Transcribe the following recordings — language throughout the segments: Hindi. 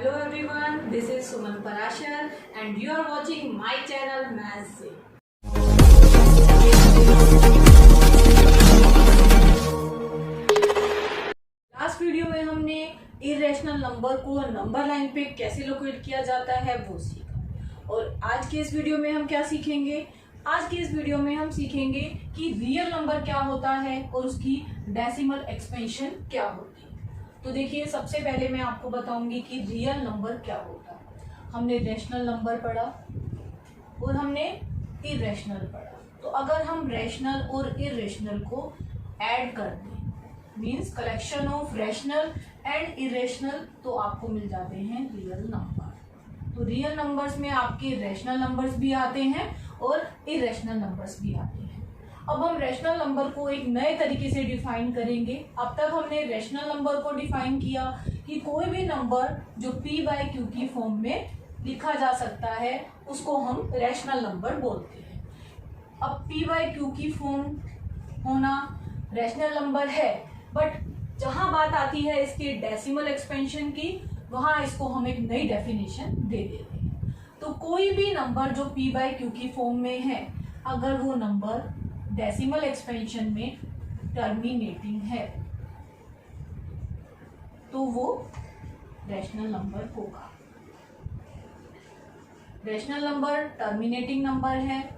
Hello everyone, this is Suman Parashar and you are watching my channel Maths से। लास्ट वीडियो में हमने इरेशनल नंबर को नंबर लाइन पे कैसे लोकेट किया जाता है वो सीखा, और आज के इस वीडियो में हम क्या सीखेंगे। आज के इस वीडियो में हम सीखेंगे कि रियल नंबर क्या होता है और उसकी डेसिमल एक्सपेंशन क्या होती है। तो देखिए, सबसे पहले मैं आपको बताऊंगी कि रियल नंबर क्या होता है। हमने रैशनल नंबर पढ़ा और हमने इरेशनल पढ़ा। तो अगर हम रैशनल और इरेशनल को ऐड कर दें, means collection of rational and irrational, तो आपको मिल जाते हैं रियल नंबर। तो रियल नंबर्स में आपके रैशनल नंबर्स भी आते हैं और इरेशनल नंबर्स भी आते हैं। अब हम रैशनल नंबर को एक नए तरीके से डिफाइन करेंगे। अब तक हमने रैशनल नंबर को डिफाइन किया कि कोई भी नंबर जो p/q की फॉर्म में लिखा जा सकता है उसको हम रैशनल नंबर बोलते हैं। अब p/q की फॉर्म होना रैशनल नंबर है, बट जहां बात आती है इसके डेसिमल एक्सपेंशन की, वहां इसको हम एक नई डेफिनेशन दे देते हैं। तो कोई भी नंबर जो p/q की फॉर्म में है, अगर वो नंबर डेसिमल एक्सपेंशन में टर्मिनेटिंग है तो वो रैशनल नंबर होगा। रैशनल नंबर टर्मिनेटिंग नंबर है।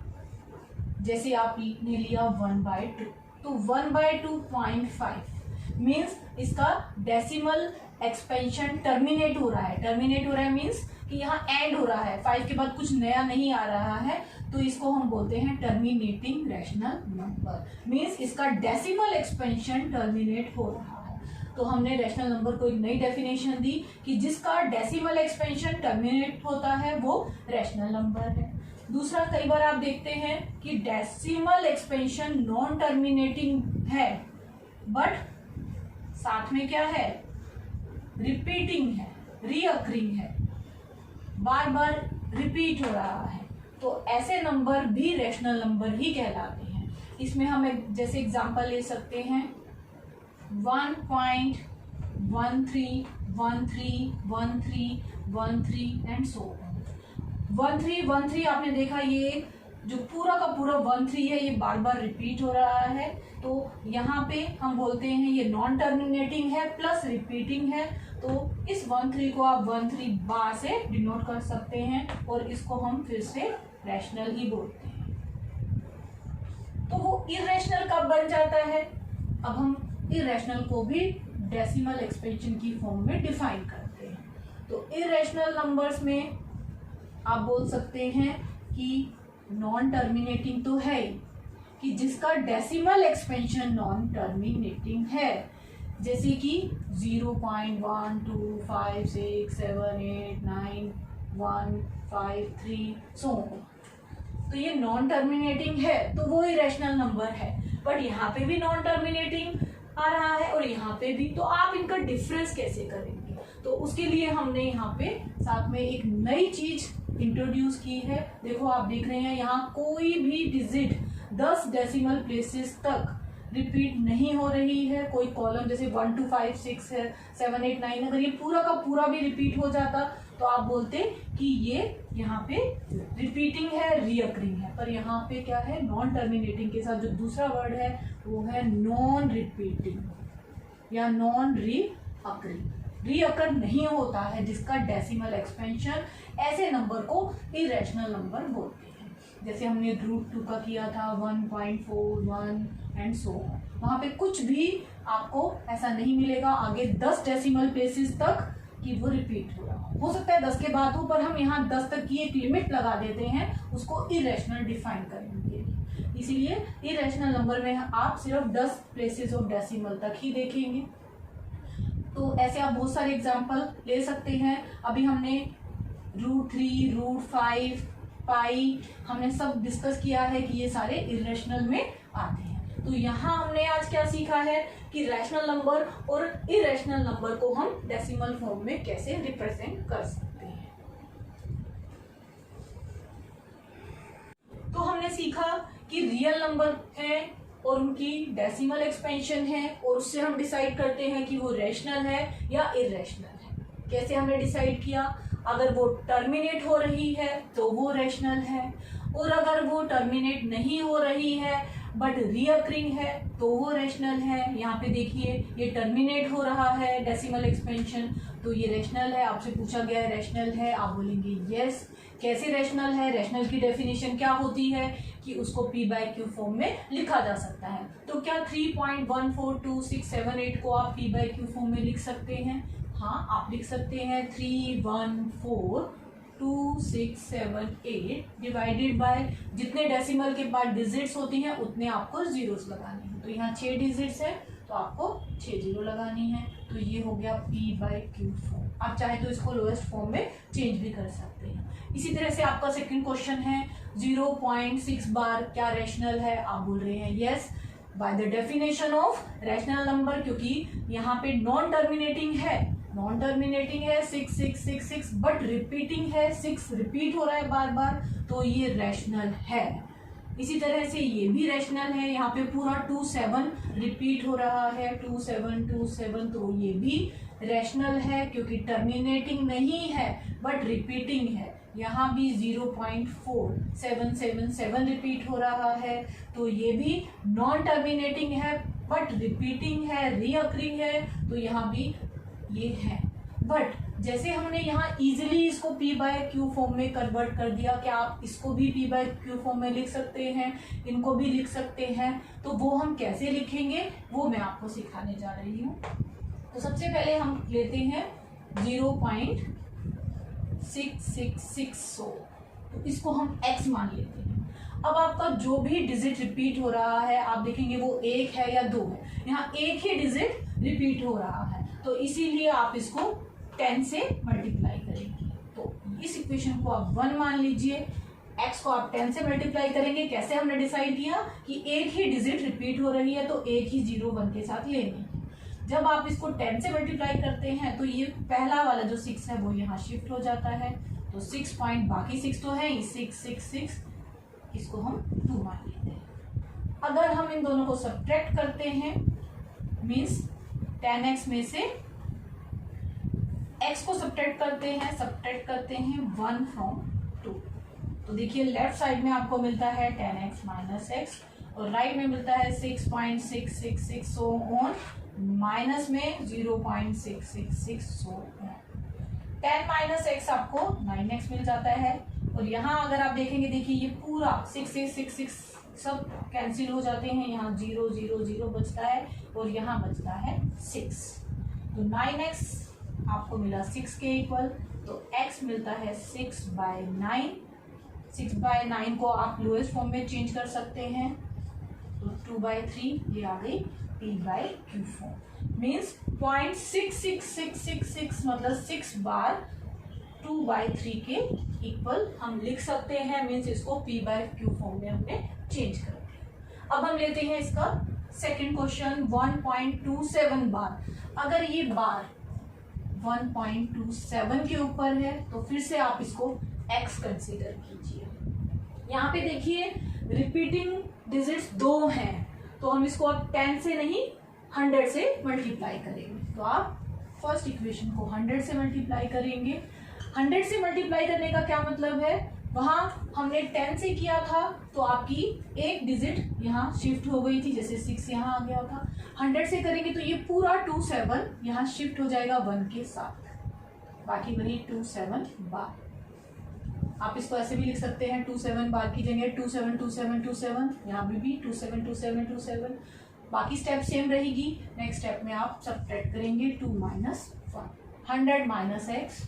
जैसे आपने लिया 1/2, तो 1/2.5 मीन्स इसका डेसिमल एक्सपेंशन टर्मिनेट हो रहा है। टर्मिनेट हो रहा है मीन्स कि यहाँ एंड हो रहा है, 5 के बाद कुछ नया नहीं आ रहा है, तो इसको हम बोलते हैं टर्मिनेटिंग रैशनल नंबर। मीन्स इसका डेसिमल एक्सपेंशन टर्मिनेट हो रहा है। तो हमने रैशनल नंबर को एक नई डेफिनेशन दी कि जिसका डेसिमल एक्सपेंशन टर्मिनेट होता है वो रैशनल नंबर है। दूसरा, कई बार आप देखते हैं कि डेसिमल एक्सपेंशन नॉन टर्मिनेटिंग है, बट साथ में क्या है, रिपीटिंग है, रीअकरिंग है, बार बार रिपीट हो रहा है, तो ऐसे नंबर भी रैशनल नंबर ही कहलाते हैं। इसमें हम एक जैसे एग्जांपल ले सकते हैं 1.13131313 एंड सो ऑन। 1313 आपने देखा, ये जो पूरा का पूरा 13 है, ये बार बार रिपीट हो रहा है, तो यहाँ पे हम बोलते हैं ये नॉन टर्मिनेटिंग है प्लस रिपीटिंग है। तो इस 13 को आप 13 बार से डिनोट कर सकते हैं और इसको हम फिर से रैशनल ही बोलते हैं। तो वो इरेशनल कब बन जाता है, अब हम इरेशनल को भी डेसिमल एक्सपेंशन की फॉर्म में डिफाइन करते हैं। तो इरेशनल नंबर्स में आप बोल सकते हैं कि नॉन टर्मिनेटिंग तो है कि जिसका डेसिमल एक्सपेंशन नॉन टर्मिनेटिंग है, जैसे कि 0.12567891153 सो। तो ये नॉन टर्मिनेटिंग है, तो वो इरेशनल नंबर है। बट यहाँ पे भी नॉन टर्मिनेटिंग आ रहा है और यहाँ पे भी, तो आप इनका डिफरेंस कैसे करेंगे। तो उसके लिए हमने यहाँ पे साथ में एक नई चीज इंट्रोड्यूस की है। देखो, आप देख रहे हैं यहाँ कोई भी डिजिट 10 डेसिमल प्लेसेस तक रिपीट नहीं हो रही है। कोई कॉलम जैसे 1 2 5 6 है, 7 8 9, अगर ये पूरा का पूरा भी रिपीट हो जाता तो आप बोलते कि ये यहाँ पे रिपीटिंग है, रीअकरिंग है। पर यहाँ पे क्या है, नॉन टर्मिनेटिंग के साथ जो दूसरा वर्ड है वो है नॉन रिपीटिंग या नॉन रीअकरिंग। रीअकर नहीं होता है जिसका डेसिमल एक्सपेंशन, ऐसे नंबर को इरेशनल नंबर बोलते हैं। जैसे हमने √2 का किया था 1.41 एंड सो ऑन। वहाँ पे कुछ भी आपको ऐसा नहीं मिलेगा आगे 10 डेसिमल प्लेसेस तक कि वो रिपीट हो रहा हो सकता है 10 के बाद हो, पर हम यहाँ 10 तक की एक लिमिट लगा देते हैं, उसको इरेशनल डिफाइन करने के लिए। इसीलिए इरेशनल नंबर में आप सिर्फ 10 प्लेसेस ऑफ डेसिमल तक ही देखेंगे। तो ऐसे आप बहुत सारे एग्जाम्पल ले सकते हैं। अभी हमने √3, √5, पाई हमने सब डिस्कस किया है कि ये सारे इरेशनल में आते हैं। तो यहाँ हमने आज क्या सीखा है कि रैशनल नंबर और इरेशनल नंबर को हम डेसिमल फॉर्म में कैसे रिप्रेजेंट कर सकते हैं। तो हमने सीखा कि रियल नंबर है और उनकी डेसिमल एक्सपेंशन है, और उससे हम डिसाइड करते हैं कि वो रैशनल है या इरेशनल है। कैसे हमने डिसाइड किया, अगर वो टर्मिनेट हो रही है तो वो रैशनल है, और अगर वो टर्मिनेट नहीं हो रही है बट रीअकरिंग है तो वो रैशनल है। यहाँ पे देखिए ये टर्मिनेट हो रहा है डेसिमल एक्सपेंशन, तो ये रैशनल है। आपसे पूछा गया है रैशनल है, आप बोलेंगे यस। कैसे रैशनल है, रैशनल की डेफिनेशन क्या होती है कि उसको p/q फॉर्म में लिखा जा सकता है। तो क्या 3.142678 को आप p/q फॉर्म में लिख सकते हैं? हाँ, आप लिख सकते हैं 3142678 डिवाइडेड बाय जितने डेसिमल के बाद डिजिट्स होती हैं उतने आपको जीरोस लगाने हैं। तो यहाँ 6 डिजिट्स है तो आपको 6 जीरो लगानी है। तो ये हो गया p/q फॉर्म। आप चाहे तो इसको लोएस्ट फॉर्म में चेंज भी कर सकते हैं। इसी तरह से आपका सेकंड क्वेश्चन है 0.6 बार क्या रैशनल है? आप बोल रहे हैं yes by the definition of rational number, क्योंकि यहाँ पे नॉन टर्मिनेटिंग है, नॉन टर्मिनेटिंग है 6666 बट रिपीटिंग है, 6 रिपीट हो रहा है बार बार, तो ये रैशनल है। इसी तरह से ये भी रैशनल है, यहाँ पे पूरा 27 रिपीट हो रहा है 2727, तो ये भी रैशनल है क्योंकि टर्मिनेटिंग नहीं है बट रिपीटिंग है। यहाँ भी 0.4777 रिपीट हो रहा है, तो ये भी नॉन टर्मिनेटिंग है बट रिपीटिंग है, रीअकरिंग है, तो यहाँ भी ये है। बट जैसे हमने यहाँ इजीली इसको p/q फॉर्म में कन्वर्ट कर दिया, क्या आप इसको भी p/q फॉर्म में लिख सकते हैं, इनको भी लिख सकते हैं, तो वो हम कैसे लिखेंगे वो मैं आपको सिखाने जा रही हूँ। तो सबसे पहले हम लेते हैं 0.6666, तो इसको हम x मान लेते हैं। अब आपका जो भी डिजिट रिपीट हो रहा है आप देखेंगे वो 1 है या 2 है, यहाँ एक ही डिजिट रिपीट हो रहा है, तो इसीलिए आप इसको 10 से मल्टीप्लाई करेंगे। तो इस इक्वेशन को आप 1 मान लीजिए, x को आप 10 से मल्टीप्लाई करेंगे। कैसे हमने डिसाइड किया कि एक ही डिजिट रिपीट हो रही है तो एक ही 0 1 के साथ लेनी है। जब आप इसको 10 से मल्टीप्लाई करते हैं तो ये पहला वाला जो 6 है वो यहाँ शिफ्ट हो जाता है, तो 6 पॉइंट, बाकी 6 तो है 6, इसको हम 2 मान लेते हैं। अगर हम इन दोनों को सब्ट्रैक्ट करते हैं मीन्स 10x में से x को सब्ट्रैक्ट करते हैं 1 फ्रॉम 2, तो देखिए लेफ्ट साइड में आपको मिलता है 10x माइनस एक्स और राइट में मिलता है 6.666 सो ऑन, माइनस में 0.666 सो ऑन। 10 माइनस एक्स आपको 9x मिल जाता है, और यहाँ अगर आप देखेंगे देखिए ये पूरा 6 सब कैंसिल हो जाते हैं, यहाँ 0 0 0 बचता है और यहाँ बचता है 6, तो 9x आपको मिला 6 के इक्वल, तो x मिलता है 6/9। 6/9 को आप लोएस्ट फॉर्म में चेंज कर सकते हैं, तो 2/3 ये आ गई p/q फॉर्म। मीन्स 0.66666 मतलब 6 बार 2/3 के इक्वल हम लिख सकते हैं। मीन्स इसको p/q फॉर्म में हमने चेंज कर दिया। अब हम लेते हैं इसका सेकंड क्वेश्चन 1.27 बार। अगर ये बार 1.27 के ऊपर है तो फिर से आप इसको x कंसीडर कीजिए। यहाँ पे देखिए रिपीटिंग डिजिट्स 2 हैं, तो हम इसको अब 10 से नहीं 100 से मल्टीप्लाई करेंगे। तो आप फर्स्ट इक्वेशन को 100 से मल्टीप्लाई करेंगे। 100 से मल्टीप्लाई करने का क्या मतलब है, वहाँ हमने 10 से किया था तो आपकी एक डिजिट यहाँ शिफ्ट हो गई थी, जैसे 6 यहाँ आ गया था। 100 से करेंगे तो ये पूरा 27 यहाँ शिफ्ट हो जाएगा 1 के साथ, बाकी वही 27 बार। आप इसको ऐसे भी लिख सकते हैं 27 बार की जगह 27 27 27, यहाँ भी 27 27 27, बाकी स्टेप सेम रहेगी। नेक्स्ट स्टेप में आप सब्ट्रैक्ट करेंगे 2 माइनस 1, 100 माइनस एक्स,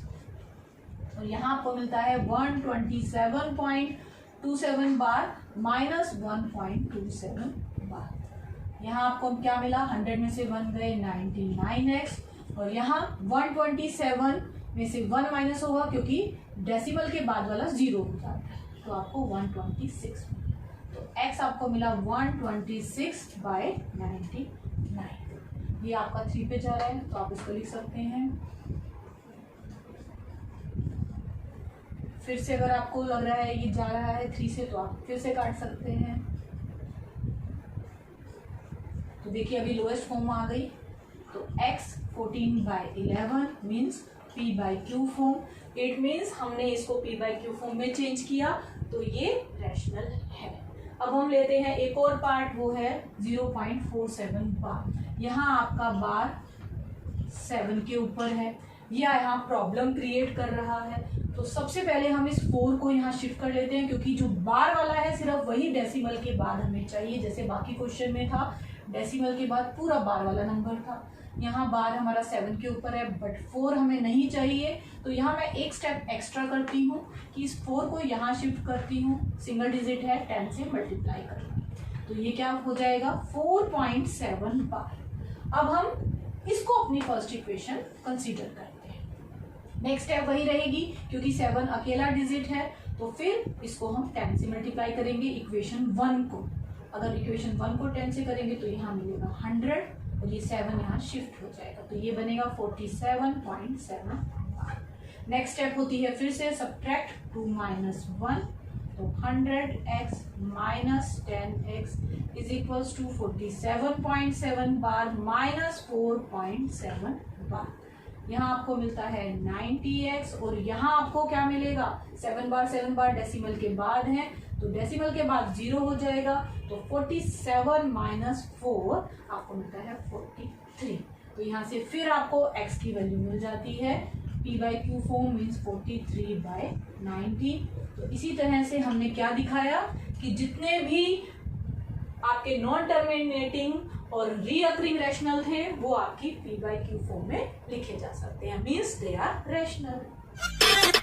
और यहाँ आपको मिलता है 127.27 बार माइनस 1.27 बार। यहाँ आपको क्या मिला, 100 में से 1 गए 99x, और यहाँ 127 में से 1 माइनस होगा क्योंकि डेसिमल के बाद वाला 0 हो जाता है, तो आपको 126 मिला। तो x आपको मिला 126/99। ये आपका 3 पे जा रहा है तो आप इसको लिख सकते हैं। फिर से अगर आपको लग रहा है ये जा रहा है 3 से तो आप फिर से काट सकते हैं। तो देखिए अभी लोएस्ट फॉर्म आ गई, तो x 14/11 means p P by Q form. It means हमने इसको P by Q फॉर्म में चेंज किया तो ये रैशनल है। अब हम लेते हैं एक और पार्ट, वो है 0.47 बार। यहाँ आपका बार 7 के ऊपर है, या यहाँ प्रॉब्लम क्रिएट कर रहा है। तो सबसे पहले हम इस 4 को यहाँ शिफ्ट कर लेते हैं, क्योंकि जो बार वाला है सिर्फ वही डेसिमल के बाद हमें चाहिए, जैसे बाकी क्वेश्चन में था डेसिमल के बाद पूरा बार वाला नंबर था। यहाँ बार हमारा 7 के ऊपर है बट 4 हमें नहीं चाहिए, तो यहाँ मैं एक स्टेप एक्स्ट्रा करती हूँ कि इस 4 को यहाँ शिफ्ट करती हूँ, सिंगल डिजिट है 10 से मल्टीप्लाई करना, तो ये क्या हो जाएगा 4.7 बार। अब हम इसको अपनी फर्स्ट इक्वेशन कंसीडर करते हैं। नेक्स्ट स्टेप वही रहेगी, क्योंकि 7 अकेला डिजिट है, तो फिर इसको हम 10 से मल्टीप्लाई करेंगे इक्वेशन 1 को। अगर इक्वेशन 1 को 10 से करेंगे तो यहाँ मिलेगा 100 और ये 7 यहाँ शिफ्ट हो जाएगा, तो ये बनेगा 47.7 बार। नेक्स्ट स्टेप होती है फिर से सब्ट्रैक्ट 2 माइनस 1, तो 100x minus 10x is equals to 47.7 bar minus 4.7 bar. यहाँ आपको मिलता है 90x और यहाँ आपको क्या मिलेगा 7 बार डेसिमल के बाद है, तो डेसिमल के बाद 0 हो जाएगा, तो 47 माइनस 4 आपको मिलता है 43। तो यहाँ से फिर आपको x की वैल्यू मिल जाती है, P by Q form means 43/90। तो इसी तरह से हमने क्या दिखाया कि जितने भी आपके नॉन टर्मिनेटिंग और रीअकरिंग रैशनल थे वो आपकी P by Q फॉर्म में लिखे जा सकते हैं, मीन्स दे आर रैशनल।